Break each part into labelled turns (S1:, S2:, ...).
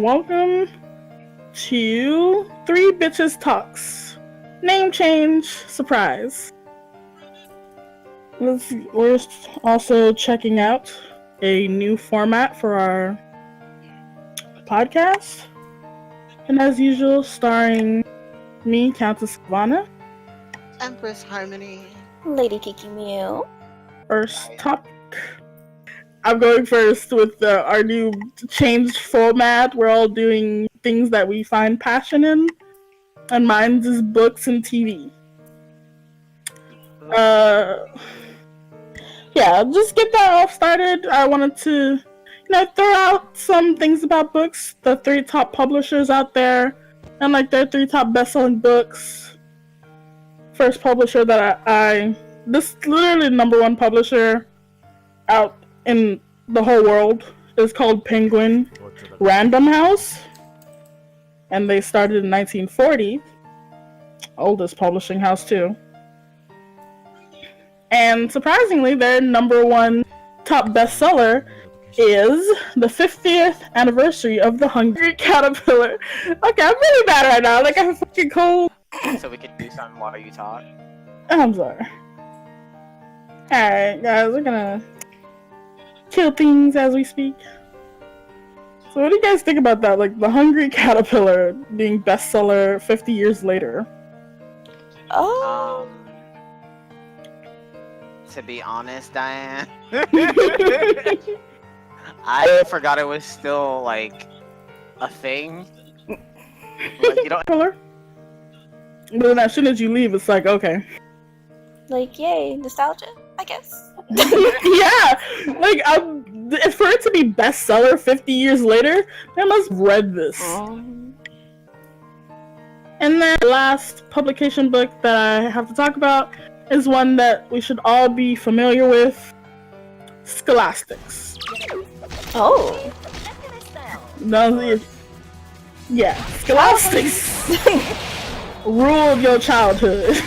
S1: welcome to Three Bitches Talkz. Name change, surprise. We're also checking out a new format for our podcast. And as usual, starring me, Countess Savannah.
S2: Empress Harmony.
S3: Lady Kiki Mew.
S1: First topic. I'm going first with our new changed format. We're all doing things that we find passion in. And mine's is books and TV. Yeah, just get that all started. I wanted to, throw out some things about books. The 3 top publishers out there. And their 3 top best-selling books. First publisher that this literally number 1 publisher out in the whole world is called Penguin Random House, and they started in 1940. Oldest publishing house too. And surprisingly, their number 1 top bestseller is the 50th anniversary of The Hungry Caterpillar. Okay, I'm really bad right now. I have a fucking cold.
S2: So we can do something while you talk.
S1: I'm sorry. Alright, guys, we're gonna kill things as we speak. So what do you guys think about that? The Hungry Caterpillar being bestseller 50 years later.
S3: Oh.
S2: To be honest, Diane, I forgot it was still a thing. You don't.
S1: But then as soon as you leave, it's okay.
S3: Yay, nostalgia, I guess.
S1: Yeah, for it to be bestseller 50 years later, they must have read this. And then the last publication book that I have to talk about is one that we should all be familiar with, Scholastics.
S3: Oh.
S1: No, yeah, Scholastics ruled your childhood.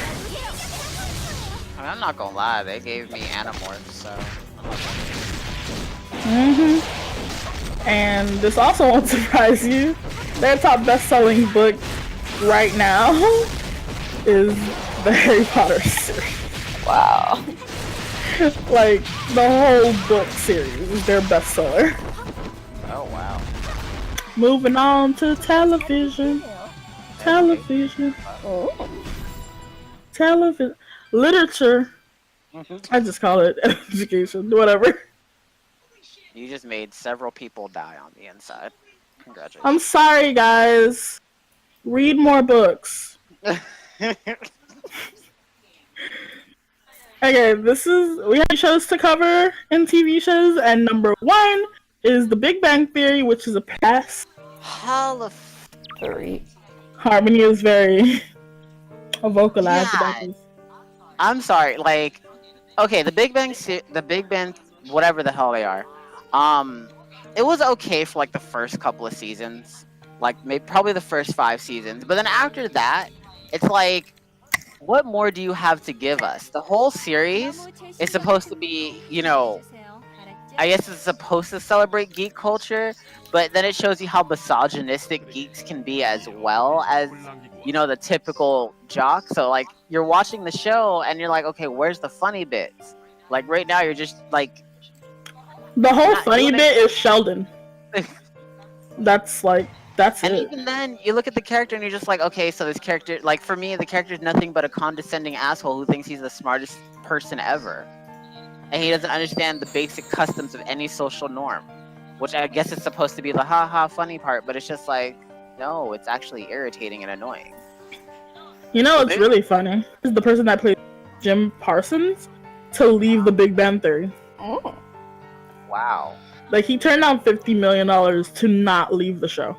S2: I'm not gonna lie, they gave me Animorphs, so.
S1: And this also won't surprise you. Their top best-selling book right now is the Harry Potter series.
S3: Wow.
S1: The whole book series is their bestseller.
S2: Oh wow.
S1: Moving on to television. Television.
S3: Oh.
S1: Television. Literature. I just call it education. Whatever.
S2: You just made several people die on the inside. Congratulations.
S1: I'm sorry, guys. Read more books. Okay, we have shows to cover in TV shows, and number 1 is The Big Bang Theory, which is a pass.
S2: Hell of
S3: 3.
S1: Harmony is very vocalized about this.
S2: I'm sorry, okay, the Big Bang, whatever the hell they are, it was okay for the first couple of seasons, maybe probably the first 5 seasons, but then after that, it's what more do you have to give us? The whole series is supposed to be, I guess it's supposed to celebrate geek culture, but then it shows you how misogynistic geeks can be as well as, the typical jock. So, you're watching the show and you're okay, where's the funny bits? Right now you're just,
S1: The whole funny bit is Sheldon. That's
S2: and
S1: it.
S2: even then, you look at the character and you're just okay, so this character, for me, the character is nothing but a condescending asshole who thinks he's the smartest person ever. And he doesn't understand the basic customs of any social norm. Which I guess is supposed to be the ha-ha funny part, but it's just no, it's actually irritating and annoying.
S1: It's really funny. Is the person that plays Jim Parsons to leave the Big Bang Theory.
S3: Oh.
S2: Wow.
S1: He turned down $50 million to not leave the show.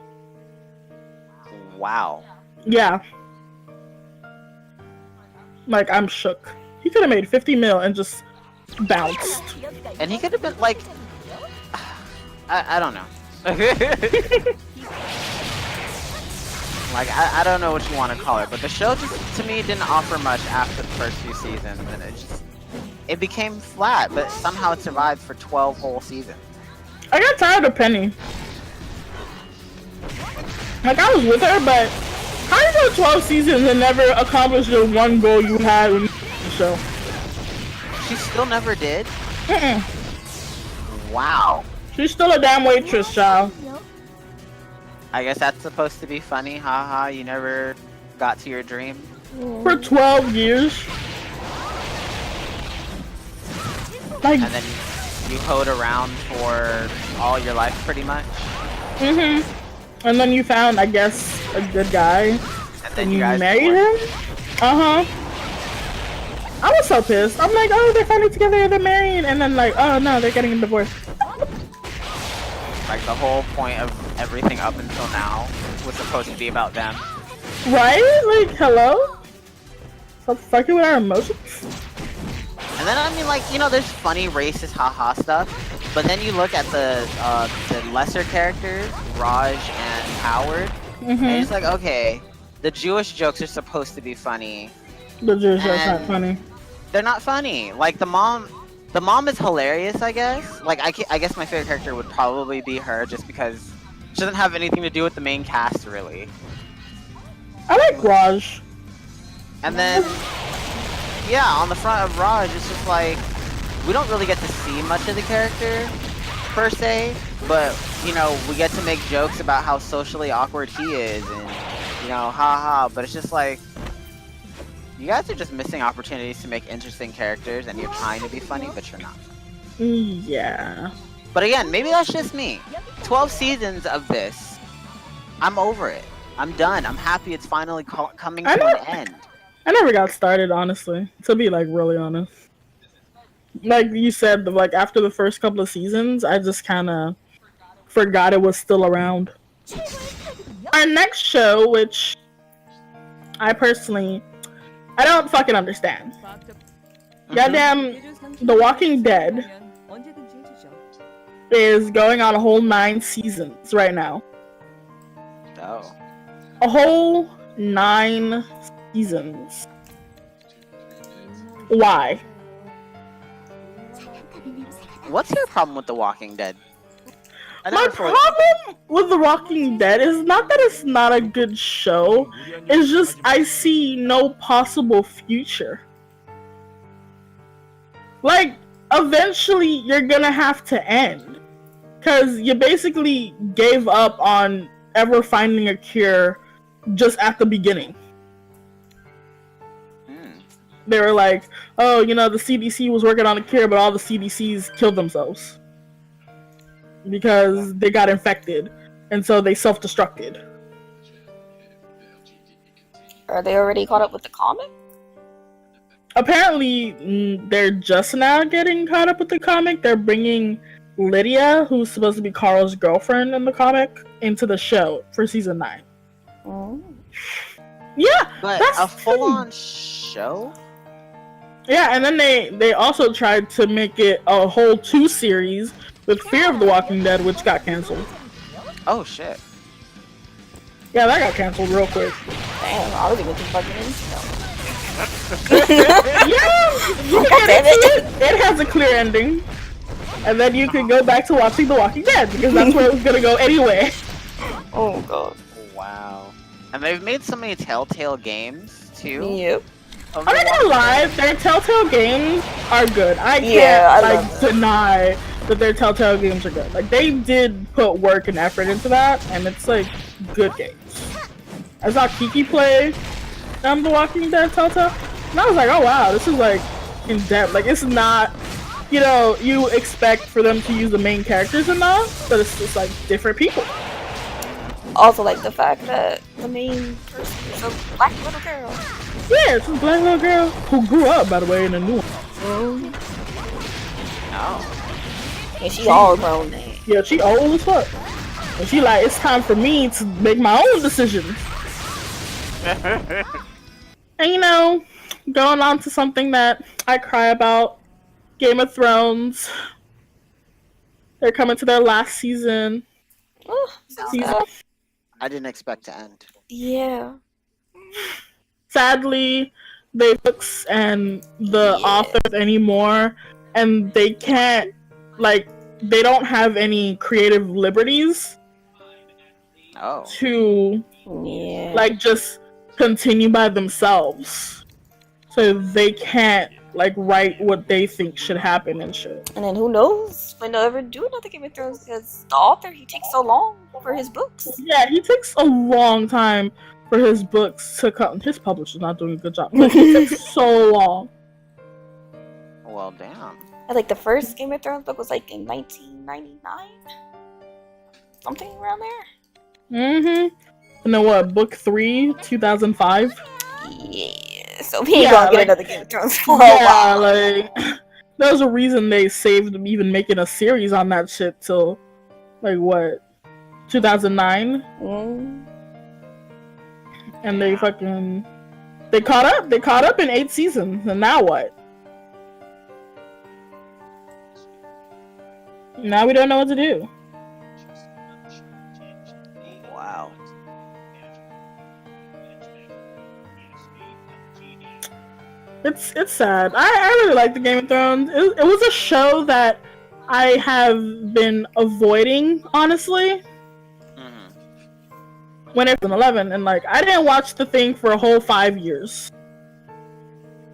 S2: Wow.
S1: Yeah. I'm shook. He could have made 50 mil and just bounced.
S2: And he could have been I don't know. I don't know what you want to call it, but the show just, to me, didn't offer much after the first few seasons, and it became flat, but somehow it survived for 12 whole seasons.
S1: I got tired of Penny. Like, I was with her, but how you go 12 seasons and never accomplish the one goal you had in the show?
S2: She still never did?
S1: Mm-mm.
S2: Wow.
S1: She's still a damn waitress, child.
S2: I guess that's supposed to be funny. Haha, you never got to your dream.
S1: For 12 years. Like,
S2: And then you hoed around for all your life, pretty much.
S1: And then you found, I guess, a good guy.
S2: And then
S1: You
S2: you guys
S1: married
S2: divorced.
S1: him? I was so pissed. I'm like, oh, they're finally together, they're married. And then like, oh no, they're getting a divorce.
S2: Like, the whole point of everything up until now was supposed to be about them.
S1: Right? Like, hello? Stop fucking with our emotions?
S2: And then, I mean, like, you know, there's funny racist haha stuff, but then you look at the lesser characters, Raj and Howard, and it's like, okay, the Jewish jokes are supposed to be funny.
S1: The Jewish jokes
S2: And
S1: not funny.
S2: They're not funny. Like, the mom is hilarious, I guess. Like, I guess my favorite character would probably be her, just because she doesn't have anything to do with the main cast, really.
S1: I like Raj.
S2: And then, yeah, on the front of Raj, it's just like, we don't really get to see much of the character, per se, but, you know, we get to make jokes about how socially awkward he is, and, you know, haha, but it's just like, you guys are just missing opportunities to make interesting characters, and you're trying to be funny, but you're not.
S1: Yeah.
S2: But again, maybe that's just me. 12 seasons of this, I'm over it. I'm done. I'm happy it's finally coming to an end.
S1: I never got started, honestly, to be like really honest. Like you said, like after the first couple of seasons, I just kind of forgot it was still around. Our next show, which I don't fucking understand. Goddamn, The Walking Dead is going on a whole 9 seasons right now.
S2: Oh.
S1: A whole 9 seasons. Why?
S2: What's your problem with The Walking Dead?
S1: My problem with The Walking Dead is not that it's not a good show. It's just I see no possible future. Like, eventually you're gonna have to end. Because you basically gave up on ever finding a cure just at the beginning. They were like, oh, you know, the CDC was working on a cure, but all the CDCs killed themselves. Because they got infected. And so they self-destructed.
S3: Are they already caught up with the comic?
S1: Apparently, they're just now getting caught up with the comic. They're bringing Lydia, who's supposed to be Carl's girlfriend in the comic, into the show for season 9.
S3: Oh.
S1: Yeah,
S2: but
S1: that's
S2: a full-on show?
S1: Yeah, and then they also tried to make it a whole 2 series with Fear of the Walking Dead, which got canceled.
S2: Oh shit.
S1: Yeah, that got canceled real quick.
S3: Damn, I was even fucking in.
S1: Yeah, you can get into it. It has a clear ending. And then you can go back to watching The Walking Dead, because that's where it was gonna go anyway.
S3: Oh god.
S2: Wow. And they've made so many Telltale games, too.
S3: Yep.
S1: I'm not gonna lie, their Telltale games are good. I can't deny that their Telltale games are good. Like, they did put work and effort into that, and it's like good games. I saw Kiki play The Walking Dead Telltale, and I was like, oh wow, this is like in depth. Like, it's not, you know, you expect for them to use the main characters enough, but it's just like different people.
S3: Also, like the fact that the main person is a black little girl.
S1: Yeah, it's a black little girl who grew up, by the way, in a new one.
S2: Oh.
S3: And she all grown now.
S1: Yeah, she old as fuck. And she like, it's time for me to make my own decisions. And you know, going on to something that I cry about, Game of Thrones. They're coming to their last season.
S2: I didn't expect to end.
S3: Yeah.
S1: Sadly, they books and the authors anymore, and they can't, like, they don't have any creative liberties
S2: Oh.
S1: to
S3: Yeah.
S1: like just continue by themselves, so they can't like write what they think should happen and shit.
S3: And then who knows when they'll ever do another Game of Thrones, because the author, he takes so long for his books.
S1: Yeah, he takes a long time for his books to come. His publisher's not doing a good job, but it takes so long.
S2: Well, damn.
S3: I think the first Game of Thrones book was like in 1999, something around there.
S1: Mm-hmm. And then what? Book 3, 2005.
S3: Yeah, so we ain't gonna get another Game of Thrones for a while.
S1: Like there's a reason they saved even making a series on that shit till like what, 2009. And they caught up. They caught up in 8 seasons, and now what? Now we don't know what to do.
S2: Wow.
S1: It's sad. I really like the Game of Thrones. It was a show that I have been avoiding, honestly. When it was 11, and like I didn't watch the thing for a whole 5 years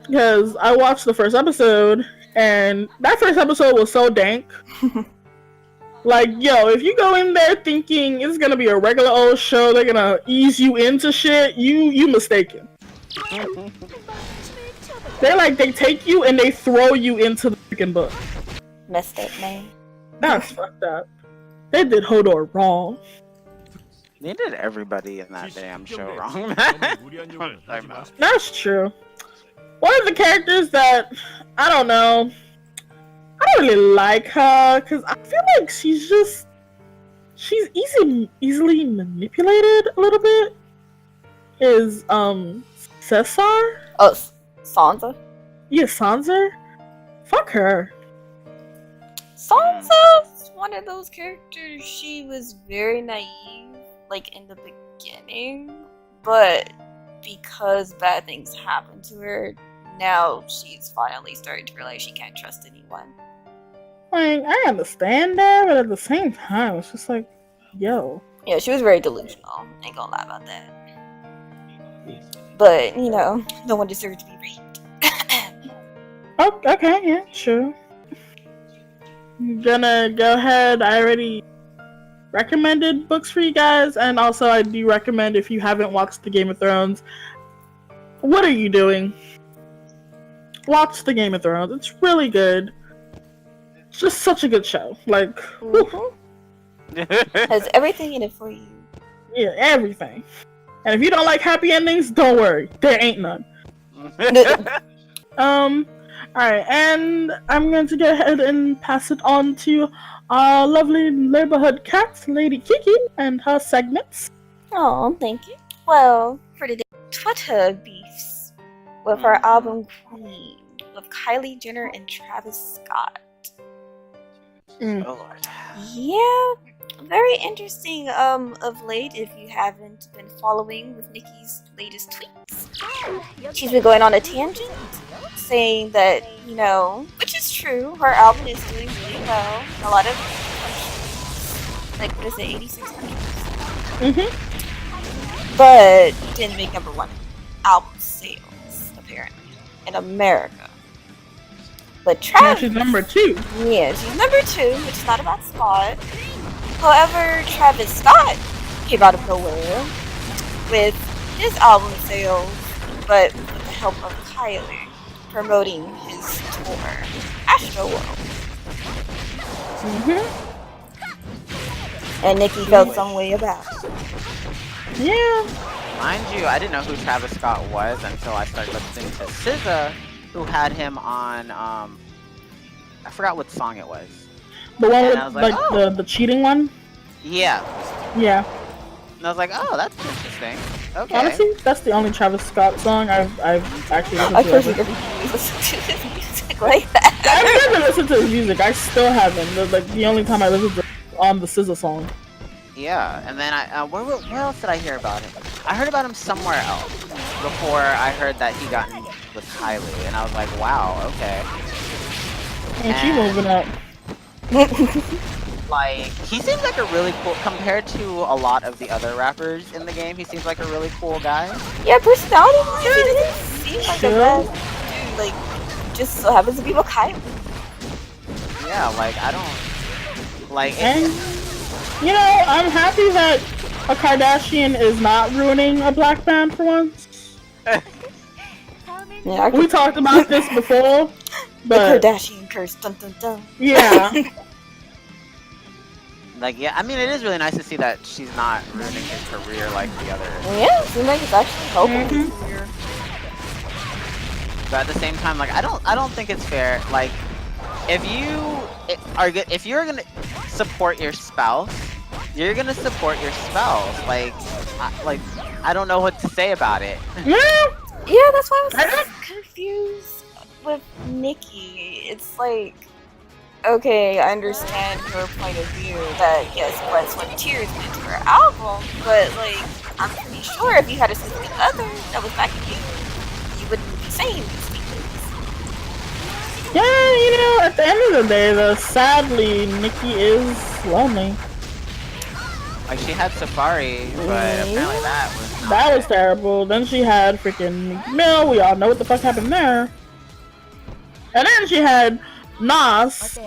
S1: because I watched the first episode, and that first episode was so dank. Like, yo, if you go in there thinking it's gonna be a regular old show, they're gonna ease you into shit, you mistaken. They take you and they throw you into the freaking book.
S3: Messed up, man.
S1: That's fucked up. They did Hodor wrong.
S2: They did everybody in that damn show wrong.
S1: That's true. One of the characters that I don't know, I don't really like her because I feel like she's easily manipulated a little bit. Is Cesar?
S3: Oh, Sansa.
S1: Yeah, Sansa. Fuck her.
S3: Sansa's one of those characters. She was very naive, like in the beginning, but because bad things happened to her, now she's finally starting to realize she can't trust anyone.
S1: Like, I understand that, but at the same time, it's just like, yo.
S3: Yeah, she was very delusional. Ain't gonna lie about that. But, you know, no one deserves to be raped.
S1: Oh, okay, yeah, sure. I'm gonna go ahead. I already recommended books for you guys, and also I do recommend, if you haven't watched the Game of Thrones, what are you doing? Watch the Game of Thrones. It's really good. It's just such a good show. Like,
S3: has everything in it for you.
S1: Yeah, everything. And if you don't like happy endings, don't worry. There ain't none. Alright, and I'm going to go ahead and pass it on to our lovely neighborhood cat, Lady Kiki, and her segments.
S3: Oh, thank you. Well, for today, Twitter beefs with her album Queen with Kylie Jenner and Travis Scott.
S2: Oh Lord.
S3: Yeah, very interesting. Of late, if you haven't been following with Nicki's latest tweets, she's been going on a tangent, saying that, you know, which is true, her album is doing really well in a lot of countries. Like, what is it, 86 countries? But didn't make #1 album sales, apparently, in America. But Travis...
S1: Yeah, she's number 2.
S3: Yeah, she's number 2, which is not a bad spot. However, Travis Scott came out of nowhere with his album sales, but with the help of Kylie, promoting his tour, Astroworld. And Nicki felt some way about it.
S1: Yeah.
S2: Mind you, I didn't know who Travis Scott was until I started listening to SZA, who had him on, I forgot what song it was.
S1: The one
S2: And
S1: with,
S2: oh.
S1: the cheating one?
S2: Yeah.
S1: Yeah.
S2: And I was like, oh, that's interesting. Okay.
S1: Honestly, that's the only Travis Scott song I've actually listened
S3: I
S1: to.
S3: personally never listened to his music like that.
S1: I've never listened to his music. I still haven't. Like, the only time I listened to on the SZA song.
S2: Yeah, and then where else did I hear about him? I heard about him somewhere else before I heard that he got in with Kylie, and I was like, wow, okay.
S1: And she moving up.
S2: Like, he seems like a really cool, compared to a lot of the other rappers in the game, he seems like a really cool guy.
S3: Yeah, personality-wise, he doesn't seem like a bad dude. Like, just so happens to be Makai.
S2: Yeah, like, I don't... Like,
S1: And, you know, I'm happy that a Kardashian is not ruining a black band for once.
S3: Yeah,
S1: We talked about this before, but...
S3: The Kardashian curse, dun dun dun.
S1: Yeah.
S2: like, yeah, I mean, it is really nice to see that she's not ruining his career like the other.
S3: Yeah, it seems like it's actually helping his
S1: Mhm.
S3: career.
S2: But at the same time, like, I don't think it's fair. Like, if you're gonna support your spouse, you're gonna support your spouse. Like, I don't know what to say about it.
S3: Yeah, that's why I was confused with Nikki. It's like, okay, I understand her point of view that yes, Blood, Sweat, and Tears went to her album, but like, I'm pretty sure if you had a significant other that was backing you, you wouldn't be saying these things.
S1: Yeah, you know, at the end of the day, though, sadly, Nikki is lonely.
S2: Like, she had Safari, but apparently
S1: That was terrible. Then she had freaking Mill. We all know what the fuck happened there. And then she had Nas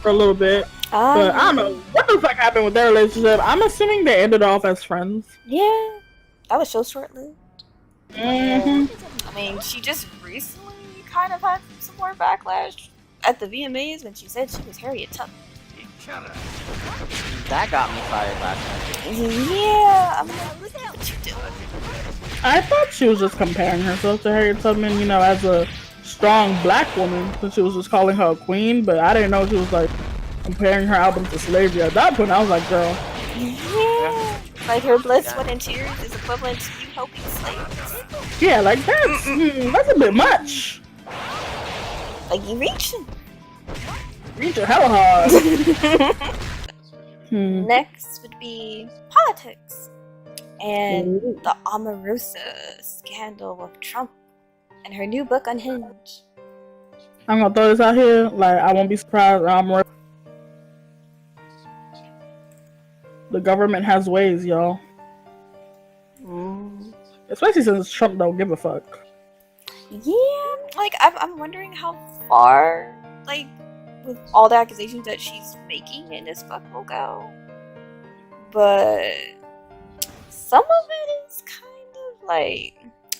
S1: for a little bit. But I don't know what the fuck happened with their relationship. I'm assuming they ended off as friends.
S3: Yeah, that was so short-lived.
S1: Mm-hmm.
S3: I mean, she just recently kind of had some more backlash at the VMAs when she said she was Harriet Tubman.
S2: that got me fired last night.
S3: Yeah, I'm like, what you doing?
S1: I thought she was just comparing herself to Harriet Tubman, you know, as a strong black woman, since she was just calling her a queen, but I didn't know she was like comparing her album to slavery. At that point, I was like, girl.
S3: Yeah. Like her Blood, Sweat, and Tears is equivalent to you helping slaves.
S1: Yeah, like that's a bit much.
S3: Like you reaching.
S1: Reaching hella hard.
S3: Next would be politics and the Omarosa scandal of Trump and her new book Unhinged.
S1: I'm gonna throw this out here. Like, I won't be surprised. The government has ways, y'all. Especially since Trump don't give a fuck.
S3: Yeah, like I'm wondering how far, like, with all the accusations that she's making in this book will go. But some of it is kind of like,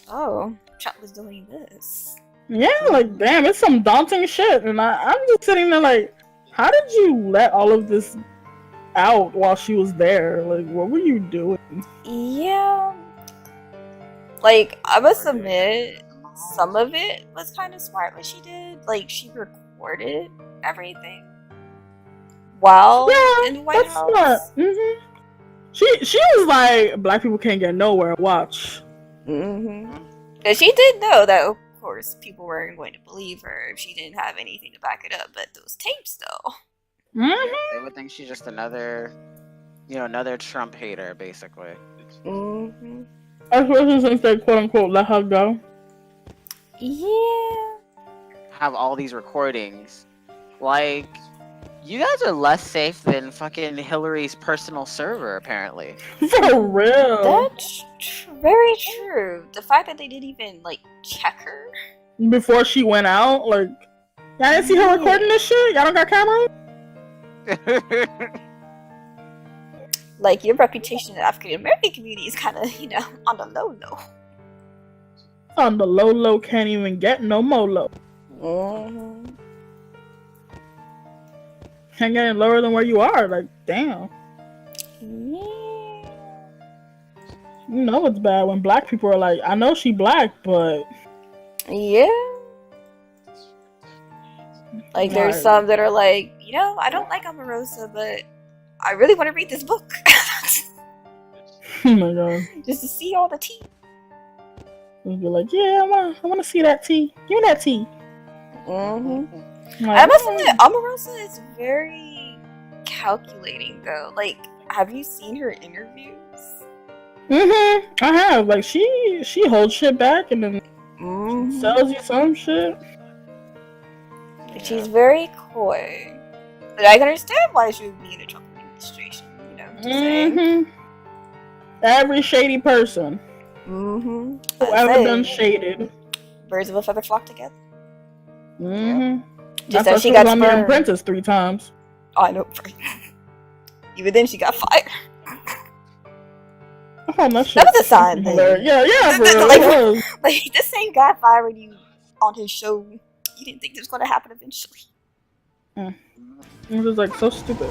S3: oh, Trump was doing this.
S1: Yeah, like, damn, it's some daunting shit. And I'm just sitting there like, how did you let all of this out while she was there? Like, what were you doing?
S3: Yeah. Like, I must admit, some of it was kind of smart what she did. Like, she recorded everything while in the White House.
S1: Smart. She was like, black people can't get nowhere. Watch.
S3: And she did know that, of course, people weren't going to believe her if she didn't have anything to back it up. But those tapes, though.
S2: They would think she's just another Trump hater, basically.
S1: Especially since they quote unquote let her go.
S3: Yeah.
S2: Have all these recordings. Like, you guys are less safe than fucking Hillary's personal server, apparently.
S1: For real.
S3: That's very true. The fact that they didn't even, like, check her.
S1: Before she went out, like, y'all didn't see her recording this shit? Y'all don't got cameras?
S3: Like, your reputation in the African American community is kind of, on the low low.
S1: On the low low, can't even get no more low. Can't get any lower than where you are. Like, damn.
S3: Yeah.
S1: You know it's bad when black people are like, I know she black, but
S3: yeah. Like, there's some that are like, I don't like Omarosa, but I really want to read this book.
S1: Oh my god.
S3: Just to see all the tea.
S1: You'll be like, yeah, I want to see that tea. Give me that tea.
S3: Like, I must admit, Omarosa is very calculating, though. Like, have you seen her interviews?
S1: I have. Like, she holds shit back and then sells you some shit.
S3: She's very coy. But I can understand why she would be in the Trump administration. You know, just saying.
S1: Every shady person.
S3: Mm-hmm.
S1: Whoever done shaded.
S3: Birds of a feather flock together.
S1: Mm-hmm.
S3: Just
S1: That's why
S3: as she
S1: was
S3: got
S1: on The
S3: spurned.
S1: Apprentice 3 times.
S3: Oh, I know. Even then, she got fired.
S1: Oh, that
S3: was a sign.
S1: Yeah, for real.
S3: Like, this same guy firing you on his show. You didn't think this was going to happen eventually.
S1: It was like so stupid.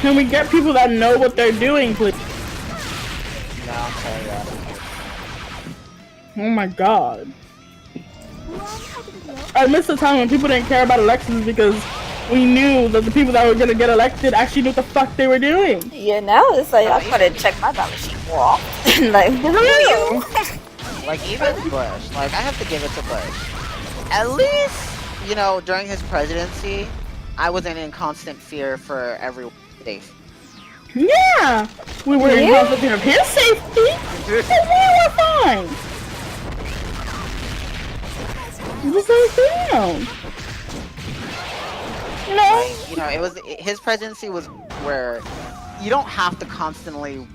S1: Can we get people that know what they're doing, please?
S2: No, I'm sorry, yeah.
S1: Oh my god. I missed the time when people didn't care about elections because we knew that the people that were gonna get elected actually knew what the fuck they were doing.
S3: Yeah, now it's like I'm gonna check my ballot sheet more often. Like,
S1: for real.
S2: Like, even Bush, like, I have to give it to Bush. At least, you know, during his presidency, I wasn't in constant fear for everyone's safety.
S1: Yeah! We were in constant fear of his safety, but we were fine. Just like, damn.
S2: You know, it was his presidency was where you don't have to constantly,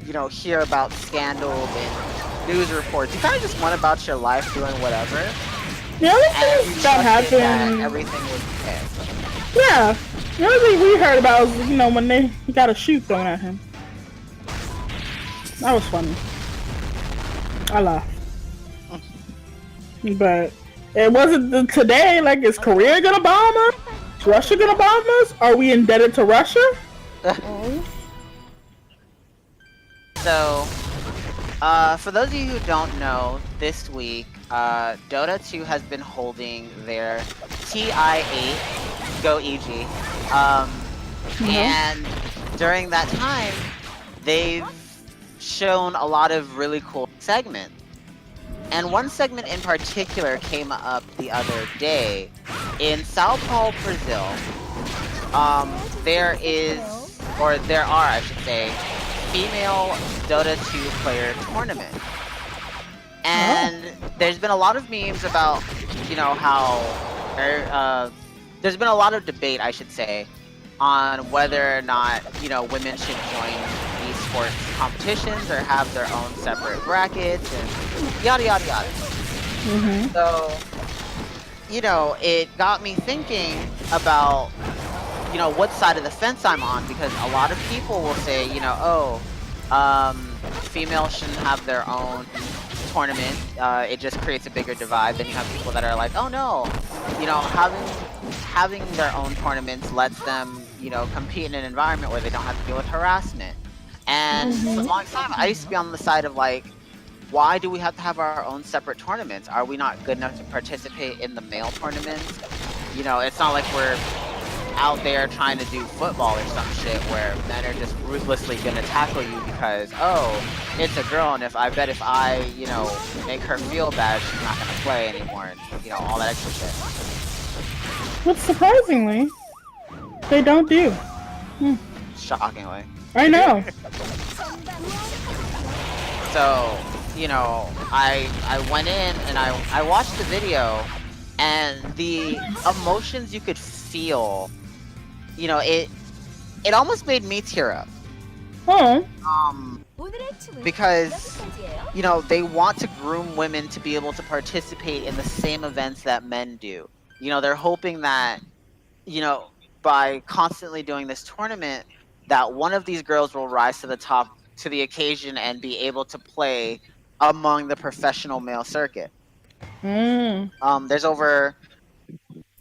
S2: you know, hear about scandals and news reports. You kind of just went about your life doing whatever.
S1: The only thing that happened,
S2: everything was okay.
S1: Yeah, the only thing we heard about was, you know, when he got a shoe thrown at him. That was funny. I laughed. But it wasn't today. Like, is Korea gonna bomb us? Is Russia gonna bomb us? Are we indebted to Russia?
S2: So, for those of you who don't know, this week, Dota 2 has been holding their TI8 Go EG. And during that time, they've shown a lot of really cool segments. And one segment in particular came up the other day. In Sao Paulo, Brazil, there are, I should say, female Dota 2 player tournament. And there's been a lot of memes about, you know, how, there's been a lot of debate, I should say, on whether or not, you know, women should join esports competitions or have their own separate brackets and yada yada yada. So, you know, it got me thinking about, you know, what side of the fence I'm on, because a lot of people will say, you know, females shouldn't have their own tournament, it just creates a bigger divide. Then you have people that are like, oh no, you know, having their own tournaments lets them, you know, compete in an environment where they don't have to deal with harassment. And for a long time, I used to be on the side of like, why do we have to have our own separate tournaments? Are we not good enough to participate in the male tournaments? You know, it's not like we're out there trying to do football or some shit where men are just ruthlessly gonna tackle you because, oh, it's a girl, and if I, you know, make her feel bad, she's not gonna play anymore, and, you know, all that extra shit.
S1: But surprisingly, they don't do.
S2: Shockingly.
S1: I know.
S2: So, you know, I went in and I watched the video, and the emotions you could feel, you know, it almost made me tear up. Because, you know, they want to groom women to be able to participate in the same events that men do. You know, they're hoping that, you know, by constantly doing this tournament, that one of these girls will rise to the top, to the occasion, and be able to play among the professional male circuit. There's over,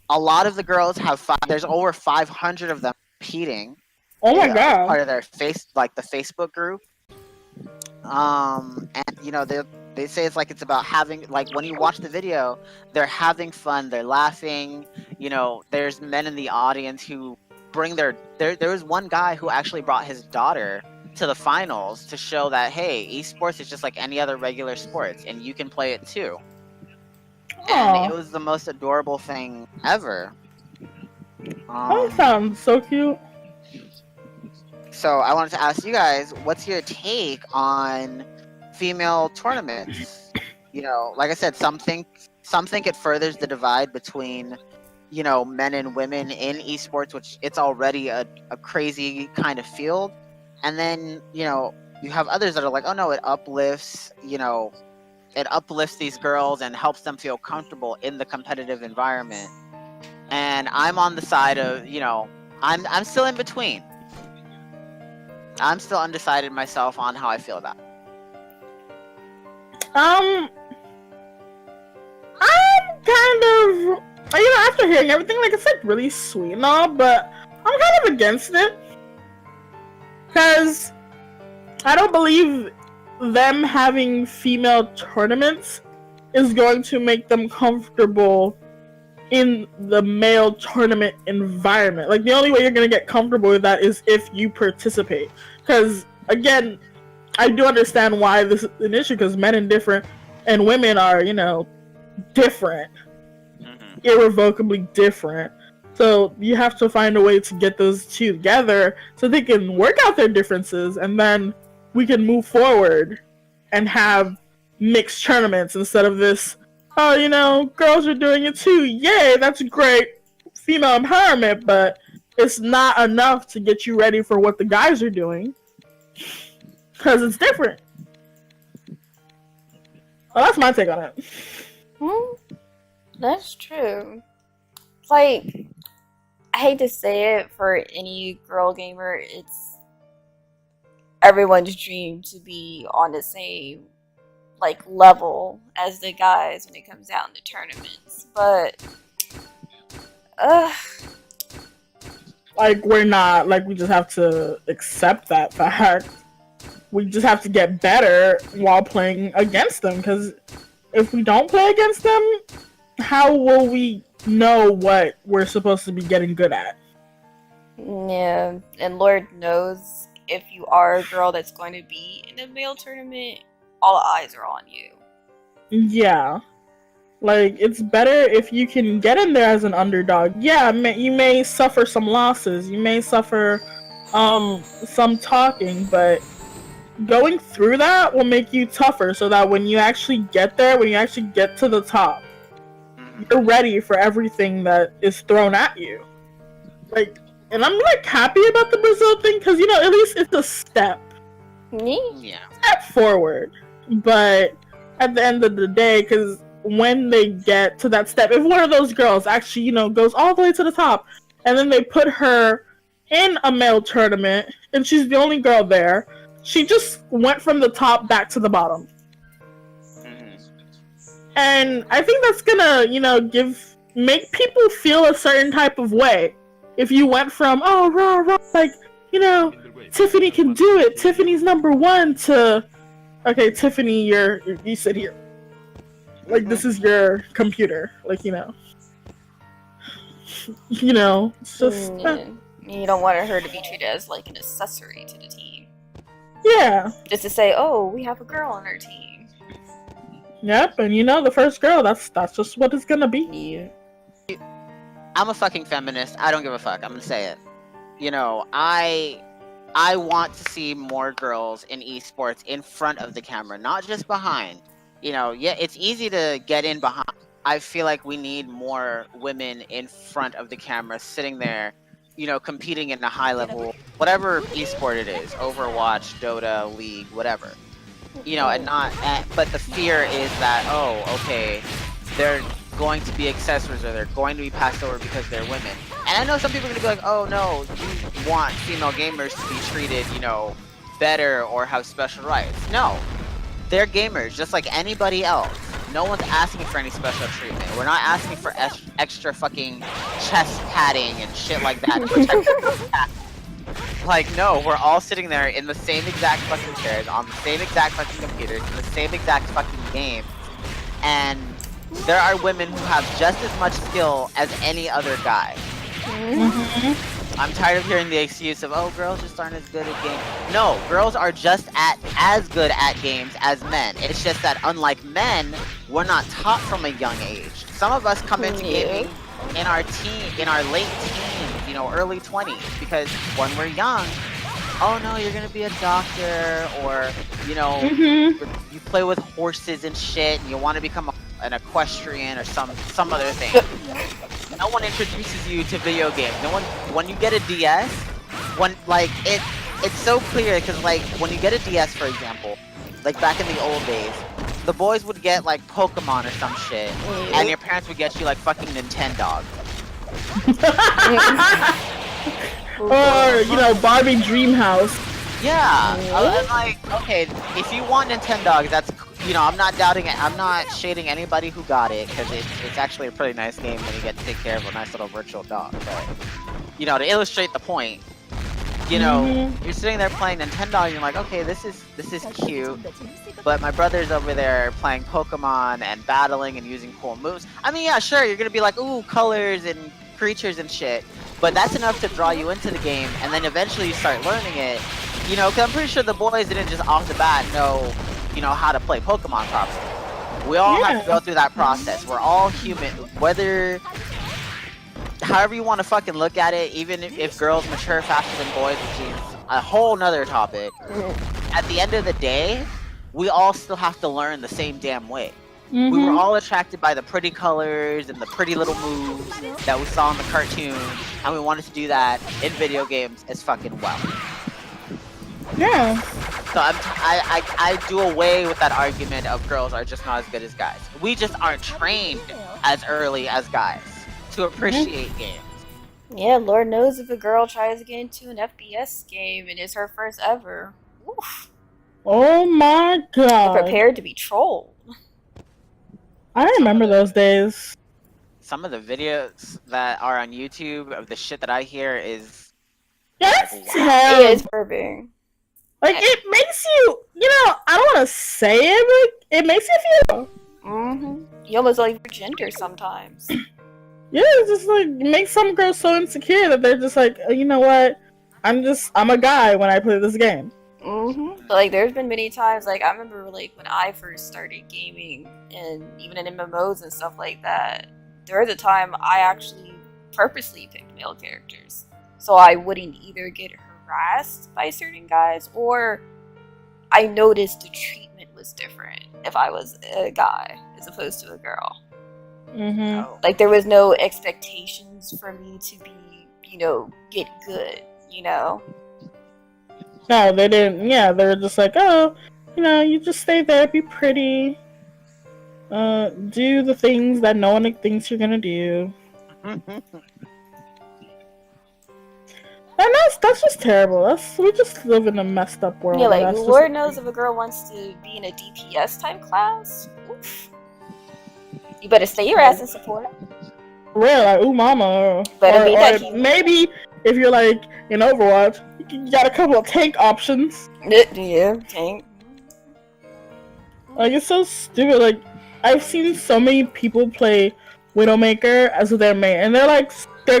S2: a lot of the girls have there's over 500 of them competing.
S1: Oh my god.
S2: Part of their the Facebook group. And you know, they say it's like, it's about having, like, when you watch the video, they're having fun, they're laughing, you know, there's men in the audience who bring there was one guy who actually brought his daughter to the finals to show that, hey, esports is just like any other regular sports and you can play it too. And it was the most adorable thing ever.
S1: That sounds so cute.
S2: So I wanted to ask you guys, what's your take on female tournaments? You know, like I said, some think it furthers the divide between men and women in esports, which it's already a crazy kind of field. And then, you have others that are like, oh no, it uplifts these girls and helps them feel comfortable in the competitive environment. And I'm on the side of, I'm still in between. I'm still undecided myself on how I feel about it.
S1: I'm kind of, after hearing everything, like, it's like really sweet and all, but I'm kind of against it. Because I don't believe them having female tournaments is going to make them comfortable in the male tournament environment. Like, the only way you're going to get comfortable with that is if you participate. Because, again, I do understand why this is an issue, because men are different and women are, different. Irrevocably different. So you have to find a way to get those two together so they can work out their differences, and then we can move forward and have mixed tournaments instead of this, girls are doing it too. Yay, that's great. Female empowerment, but it's not enough to get you ready for what the guys are doing. Because it's different. Well, that's my take on it.
S3: That's true. Like, I hate to say it for any girl gamer, it's everyone's dream to be on the same level as the guys when it comes down to tournaments. But
S1: we're not, we just have to accept that fact. We just have to get better while playing against them, because if we don't play against them, how will we know what we're supposed to be getting good at?
S3: Yeah, and Lord knows if you are a girl that's going to be in a male tournament, all eyes are on you.
S1: Yeah. It's better if you can get in there as an underdog. Yeah, you may suffer some losses, you may suffer some talking, but going through that will make you tougher, so that when you actually get there, when you actually get to the top, you're ready for everything that is thrown at you. And I'm happy about the Brazil thing, because at least it's a step.
S3: Yeah.
S1: Step forward. But at the end of the day, because when they get to that step, if one of those girls actually, goes all the way to the top, and then they put her in a male tournament, and she's the only girl there, she just went from the top back to the bottom. And I think that's gonna, make people feel a certain type of way. If you went from, oh, rah, Tiffany can do it, Tiffany's number one, to, okay, Tiffany, you sit here. This is your computer. It's just...
S3: You don't want her to be treated as, an accessory to the team.
S1: Yeah.
S3: Just to say, oh, we have a girl on our team.
S1: Yep, and the first girl, that's just what it's gonna be.
S3: Yeah.
S2: I'm a fucking feminist. I don't give a fuck. I'm gonna say it. I want to see more girls in esports in front of the camera, not just behind. Yeah, it's easy to get in behind. I feel like we need more women in front of the camera, sitting there, competing in a high level, whatever esport it is, Overwatch, Dota, League, whatever. But the fear is that, oh, okay, they're going to be accessories, or they're going to be passed over because they're women. And I know some people are going to be like, oh no, you want female gamers to be treated, better or have special rights. No, they're gamers just like anybody else. No one's asking for any special treatment. We're not asking for extra fucking chest padding and shit like that to protect no, we're all sitting there in the same exact fucking chairs, on the same exact fucking computers, in the same exact fucking game. And there are women who have just as much skill as any other guy. I'm tired of hearing the excuse of, oh, girls just aren't as good at games. No, girls are just as good at games as men. It's just that unlike men, we're not taught from a young age. Some of us come into gaming in our late teens, early 20s, because when we're young, oh no, you're gonna be a doctor, or you play with horses and shit, and you want to become an equestrian or some other thing. no one introduces you to video games. No one, when you get a DS, when like it's so clear because like when you get a DS, for example, like back in the old days, the boys would get like Pokemon or some shit, and your parents would get you like fucking Nintendo.
S1: Or, you know, Barbie Dreamhouse.
S2: Yeah, I'm like, okay, if you want Nintendo, that's, you know, I'm not doubting it. I'm not shading anybody who got it, because it's actually a pretty nice game when you get to take care of a nice little virtual dog. But, you know, to illustrate the point, you know, you're sitting there playing Nintendo, and you're like, okay, this is cute, but my brother's over there playing Pokemon and battling and using cool moves. I mean, yeah, sure, you're gonna be like, ooh, colors and creatures and shit, but that's enough to draw you into the game, and then eventually you start learning it. You know, because I'm pretty sure the boys didn't just off the bat know, you know, how to play Pokemon properly. We all have to go through that process. We're all human, whether, however you want to fucking look at it, even if girls mature faster than boys, which is a whole nother topic. At the end of the day, we all still have to learn the same damn way. We were all attracted by the pretty colors and the pretty little moves that we saw in the cartoon, and we wanted to do that in video games as fucking well.
S1: Yeah.
S2: So I do away with that argument of girls are just not as good as guys. We just aren't trained as early as guys to appreciate games.
S3: Yeah, Lord knows if a girl tries to get into an FPS game and it's her first ever. Oof.
S1: Oh my god.
S3: They're prepared to be trolled.
S1: I remember those days.
S2: Some of the videos that are on YouTube of the shit that I hear is...
S1: That's
S2: wow.
S1: terrible.
S3: It is perving.
S1: Like, it makes you, you know, I don't want to say it, but it makes you feel...
S3: You almost like your gender sometimes.
S1: Yeah, it's just like, it makes some girls so insecure that they're just like, you know what? I'm a guy when I play this game.
S3: Like, there's been many times, like, I remember, like, when I first started gaming, and even in MMOs and stuff like that, there was a time I actually purposely picked male characters. So I wouldn't either get harassed by certain guys, or I noticed the treatment was different if I was a guy as opposed to a girl. Like, there was no expectations for me to be, you know, get good, you know?
S1: No, they didn't. Yeah, they were just like, oh, you know, you just stay there, be pretty, do the things that no one thinks you're gonna do. And that's just terrible. We just live in a messed up world.
S3: Yeah, like, Lord knows if a girl wants to be in a DPS type class, oof. You better stay your ass in support.
S1: Real, like, ooh mama. Or maybe if you're like in Overwatch, you got a couple of tank options.
S3: Yeah, tank.
S1: Like, it's so stupid. Like, I've seen so many people play Widowmaker as their main, and they're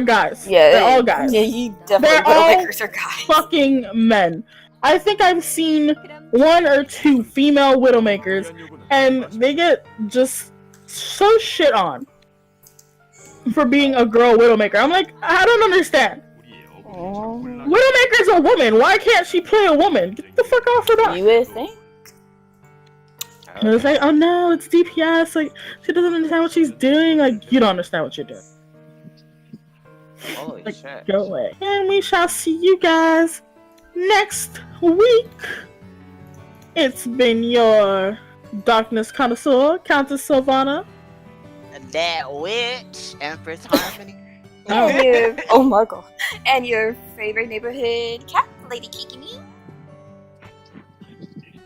S1: guys.
S3: Yeah,
S1: they're all guys.
S3: Yeah, you definitely Widowmakers are guys.
S1: Fucking men. I think I've seen 1 or 2 female Widowmakers, and they get just so shit on for being a girl Widowmaker. I'm like, I don't understand. Widowmaker's a woman. Why can't she play a woman? Get the fuck off of that.
S3: You would think.
S1: And it's like, oh no, it's DPS. Like, she doesn't understand what she's doing. Like, you don't understand what you're doing.
S2: Holy
S1: like,
S2: shit.
S1: Go away. And we shall see you guys next week. It's been your Darkness Connoisseur, Countess Sylvana.
S2: That witch, Empress Harmony.
S3: Oh my god. And your favorite neighborhood cat, Lady Kikimi.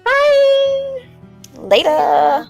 S1: Bye!
S3: Later!